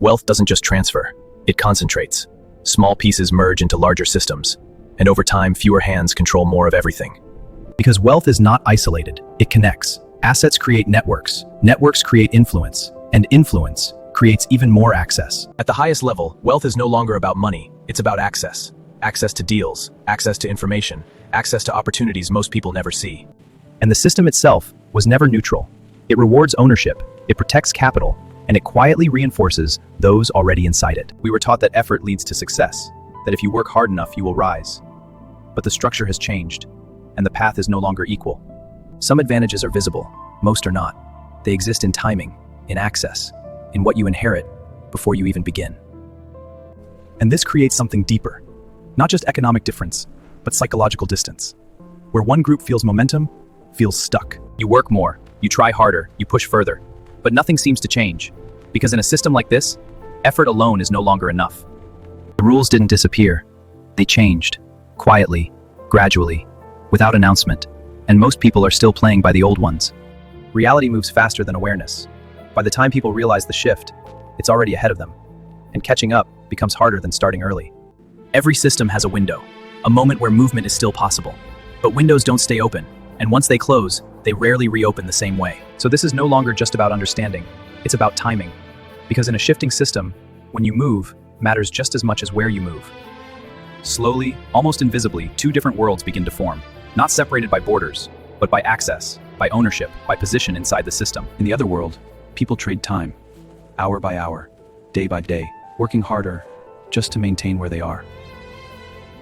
Wealth doesn't just transfer, it concentrates. Small pieces merge into larger systems, and over time, fewer hands control more of everything. Because wealth is not isolated, it connects. Assets create networks, networks create influence, and influence creates even more access. At the highest level, wealth is no longer about money, it's about access. Access to deals, access to information, access to opportunities most people never see. And the system itself was never neutral. It rewards ownership, it protects capital, and it quietly reinforces those already inside it. We were taught that effort leads to success, that if you work hard enough, you will rise. But the structure has changed, and the path is no longer equal. Some advantages are visible, most are not. They exist in timing, in access, in what you inherit before you even begin. And this creates something deeper, not just economic difference, but psychological distance, where one group feels momentum, feels stuck. You work more, you try harder, you push further, but nothing seems to change, because in a system like this, effort alone is no longer enough. The rules didn't disappear, they changed, quietly, gradually, without announcement, and most people are still playing by the old ones. Reality moves faster than awareness. By the time people realize the shift, it's already ahead of them, and catching up becomes harder than starting early. Every system has a window, a moment where movement is still possible. But windows don't stay open, and once they close, they rarely reopen the same way. So this is no longer just about understanding, it's about timing. Because in a shifting system, when you move, matters just as much as where you move. Slowly, almost invisibly, two different worlds begin to form, not separated by borders, but by access, by ownership, by position inside the system. In the other world, people trade time, hour by hour, day by day, working harder just to maintain where they are.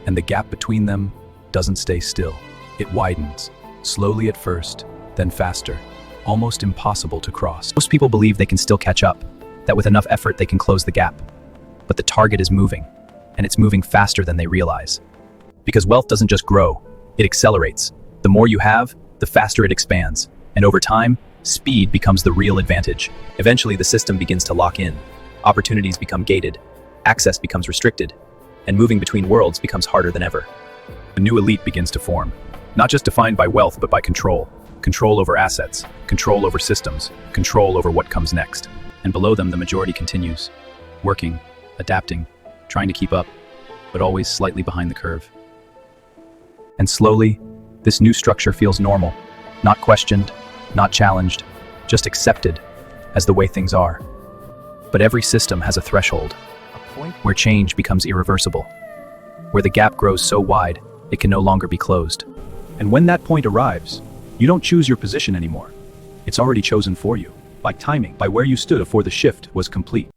And the gap between them doesn't stay still. It widens, slowly at first, then faster, almost impossible to cross. Most people believe they can still catch up, that with enough effort they can close the gap. But the target is moving, and it's moving faster than they realize. Because wealth doesn't just grow, it accelerates. The more you have, the faster it expands. And over time, speed becomes the real advantage. Eventually, the system begins to lock in. Opportunities become gated, access becomes restricted, and moving between worlds becomes harder than ever. A new elite begins to form, not just defined by wealth, but by control. Control over assets, control over systems, control over what comes next. And below them, the majority continues, working, adapting, trying to keep up, but always slightly behind the curve. And slowly, this new structure feels normal, not questioned, not challenged, just accepted as the way things are. But every system has a threshold, a point where change becomes irreversible, where the gap grows so wide it can no longer be closed. And when that point arrives, you don't choose your position anymore. It's already chosen for you, by timing, by where you stood before the shift was complete.